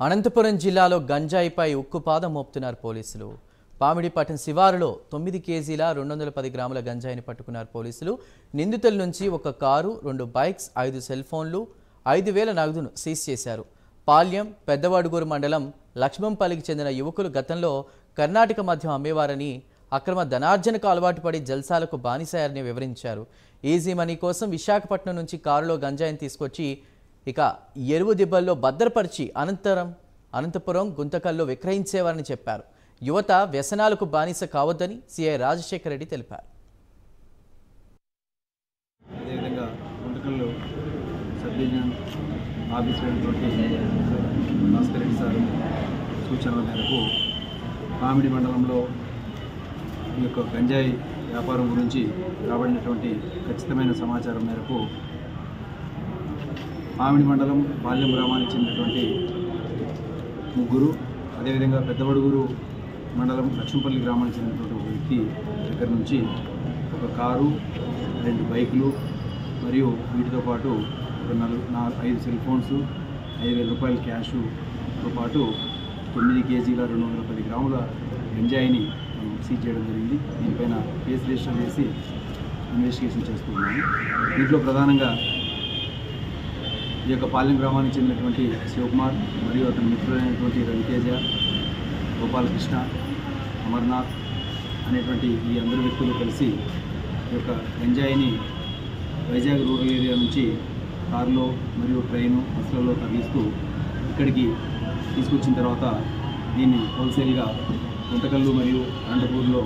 అనంతపురం జిల్లాలో గంజాయిపై ఉక్కుపాదం మోపుతున్నారు పోలీసులు. పామిడిపట్నం శివారులో 9 కేజీల 210 గ్రాముల గంజాయిని పట్టుకున్నారు పోలీసులు. నిందితుల నుంచి ఒక కారు, 2 బైక్స్, 5 సెల్ ఫోన్లు, 5,000 నగదును సీజ్ చేశారు. పాల్యం, పెద్దవడుగూరు మండలం లక్ష్మంపల్లికి చెందిన యువకులు గతంలో కర్ణాటక మద్యం అమ్మేవారని, అక్రమ ధనార్జనకు అలవాటు పడి జల్సాలకు బానిసయ్యారని వివరించారు. ఈజీ మనీ కోసం విశాఖపట్నం నుంచి కారులో గంజాయిని తీసుకొచ్చి ఇక ఎరువు దిబ్బల్లో భద్రపరిచి అనంతపురం గుంతకల్లో విక్రయించేవారని చెప్పారు. యువత వ్యసనాలకు బానిస కావద్దని సిఐ రాజశేఖర రెడ్డి తెలిపారు. అదేవిధంగా గుంతకల్లో sub division officer Bhaskar Reddy sir సూచనల మేరకు పామిడి మండలంలో ఈ యొక్క గంజాయి వ్యాపారం గురించి రాబడినటువంటి ఖచ్చితమైన సమాచారం మేరకు పామిడి మండలం పాల్యం గ్రామానికి చెందినటువంటి ముగ్గురు, అదేవిధంగా పెద్దవడుగురు మండలం లక్ష్మంపల్లి గ్రామానికి చెందినటువంటి ఒక వ్యక్తి దగ్గర నుంచి ఒక కారు, 2 బైకులు మరియు వీటితో పాటు ఒక 5 సెల్ ఫోన్స్, 5,000 రూపాయల క్యాష్తో పాటు 9 కేజీల 210 గ్రాముల గంజాయిని సీజ్ చేయడం జరిగింది. దీనిపైన కేసు రిజిస్టర్ చేసి ఇన్వెస్టిగేషన్ చేస్తున్నాము. దీంట్లో ప్రధానంగా ఈ యొక్క పాలెం గ్రామానికి చెందినటువంటి శివకుమార్ మరియు అతని మిత్రులైనటువంటి రవితేజ, గోపాలకృష్ణ, అమర్నాథ్ అనేటువంటి ఈ అందరు వ్యక్తులు కలిసి ఈ యొక్క గంజాయిని వైజాగ్ రూరల్ ఏరియా నుంచి కారులో మరియు ట్రైను, బస్సులలో తరలిస్తూ ఇక్కడికి తీసుకొచ్చిన తర్వాత దీన్ని హోల్సేల్గా గుంతకల్లు మరియు అనంతపూర్లో